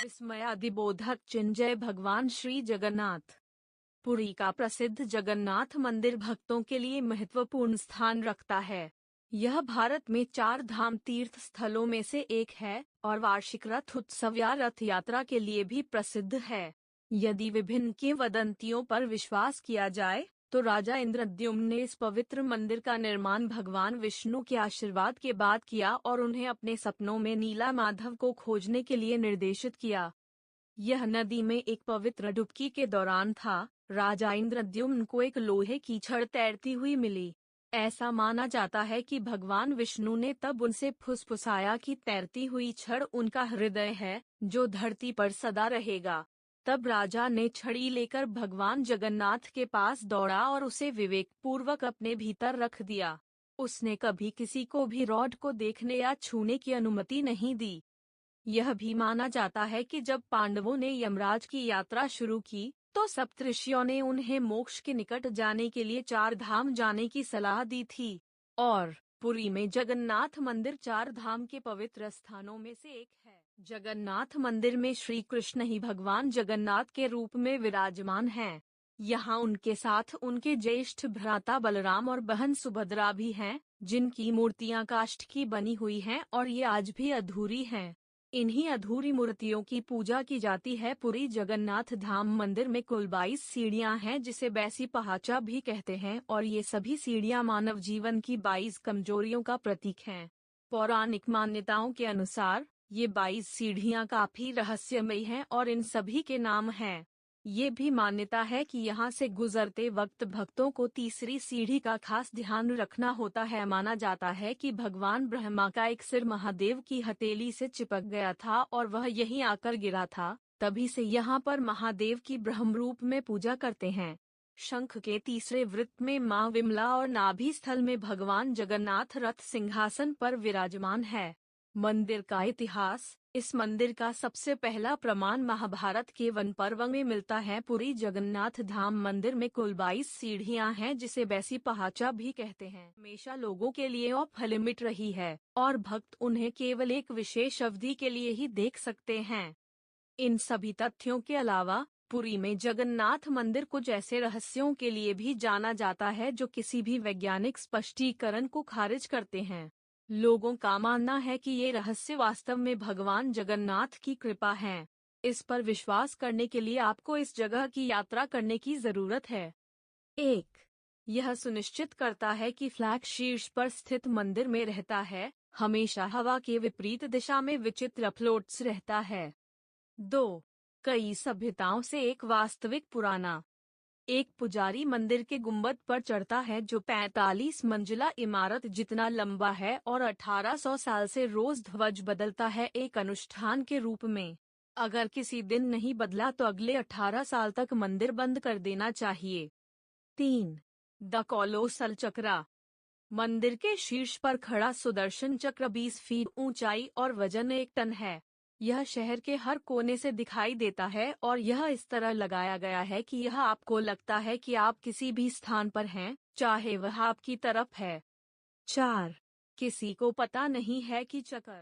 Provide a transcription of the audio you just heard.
विस्मयादिबोधक चिन्ह। जय भगवान श्री जगन्नाथ। पुरी का प्रसिद्ध जगन्नाथ मंदिर भक्तों के लिए महत्वपूर्ण स्थान रखता है। यह भारत में 4 धाम तीर्थ स्थलों में से एक है और वार्षिक रथ उत्सव या रथ यात्रा के लिए भी प्रसिद्ध है। यदि विभिन्न किंवदंतियों पर विश्वास किया जाए तो राजा इंद्रद्युम्न ने इस पवित्र मंदिर का निर्माण भगवान विष्णु के आशीर्वाद के बाद किया और उन्हें अपने सपनों में नीला माधव को खोजने के लिए निर्देशित किया। यह नदी में एक पवित्र डुबकी के दौरान था। राजा इंद्रद्युम्न को एक लोहे की छड़ तैरती हुई मिली। ऐसा माना जाता है कि भगवान विष्णु ने तब उनसे फुसफुसाया कि तैरती हुई छड़ उनका हृदय है, जो धरती पर सदा रहेगा। तब राजा ने छड़ी लेकर भगवान जगन्नाथ के पास दौड़ा और उसे विवेकपूर्वक अपने भीतर रख दिया। उसने कभी किसी को भी रॉड को देखने या छूने की अनुमति नहीं दी। यह भी माना जाता है कि जब पांडवों ने यमराज की यात्रा शुरू की तो सप्तऋषियों ने उन्हें मोक्ष के निकट जाने के लिए 4 धाम जाने की सलाह दी थी और पुरी में जगन्नाथ मंदिर 4 धाम के पवित्र स्थानों में से एक है। जगन्नाथ मंदिर में श्री कृष्ण ही भगवान जगन्नाथ के रूप में विराजमान हैं। यहाँ उनके साथ उनके ज्येष्ठ भ्राता बलराम और बहन सुभद्रा भी हैं, जिनकी मूर्तियां काष्ठ की बनी हुई हैं और ये आज भी अधूरी हैं। इन्हीं अधूरी मूर्तियों की पूजा की जाती है। पुरी जगन्नाथ धाम मंदिर में कुल 22 सीढ़ियां हैं, जिसे बैसी पहाचा भी कहते हैं, और ये सभी सीढ़ियां मानव जीवन की 22 कमजोरियों का प्रतीक हैं। पौराणिक मान्यताओं के अनुसार ये 22 सीढ़ियां काफी रहस्यमयी हैं और इन सभी के नाम हैं। ये भी मान्यता है कि यहाँ से गुजरते वक्त भक्तों को तीसरी सीढ़ी का खास ध्यान रखना होता है। माना जाता है कि भगवान ब्रह्मा का एक सिर महादेव की हथेली से चिपक गया था और वह यहीं आकर गिरा था। तभी से यहाँ पर महादेव की ब्रह्म रूप में पूजा करते हैं। शंख के तीसरे वृत्त में माँ विमला और नाभि स्थल में भगवान जगन्नाथ रथ सिंहासन पर विराजमान है। मंदिर का इतिहास। इस मंदिर का सबसे पहला प्रमाण महाभारत के वन पर्व में मिलता है। पुरी जगन्नाथ धाम मंदिर में कुल 22 सीढ़ियां हैं, जिसे बैसी पहाचा भी कहते हैं। हमेशा लोगों के लिए ऑफ लिमिट रही है और भक्त उन्हें केवल एक विशेष अवधि के लिए ही देख सकते हैं। इन सभी तथ्यों के अलावा पुरी में जगन्नाथ मंदिर कुछ ऐसे रहस्यों के लिए भी जाना जाता है जो किसी भी वैज्ञानिक स्पष्टीकरण को खारिज करते हैं। लोगों का मानना है कि ये रहस्य वास्तव में भगवान जगन्नाथ की कृपा है। इस पर विश्वास करने के लिए आपको इस जगह की यात्रा करने की जरूरत है। 1. यह सुनिश्चित करता है कि फ्लैग शीर्ष पर स्थित मंदिर में रहता है, हमेशा हवा के विपरीत दिशा में विचित्र फ्लोट्स रहता है। 2. कई सभ्यताओं से एक वास्तविक पुराना। एक पुजारी मंदिर के गुंबद पर चढ़ता है, जो 45 मंजिला इमारत जितना लंबा है और 1800 साल से रोज ध्वज बदलता है, एक अनुष्ठान के रूप में। अगर किसी दिन नहीं बदला तो अगले 18 साल तक मंदिर बंद कर देना चाहिए। 3. द कोलोसल चक्रा। मंदिर के शीर्ष पर खड़ा सुदर्शन चक्र 20 फीट ऊंचाई और वजन 1 टन है। यह शहर के हर कोने से दिखाई देता है और यह इस तरह लगाया गया है कि यह आपको लगता है कि आप किसी भी स्थान पर हैं, चाहे वह आपकी तरफ है। 4. किसी को पता नहीं है कि चक्र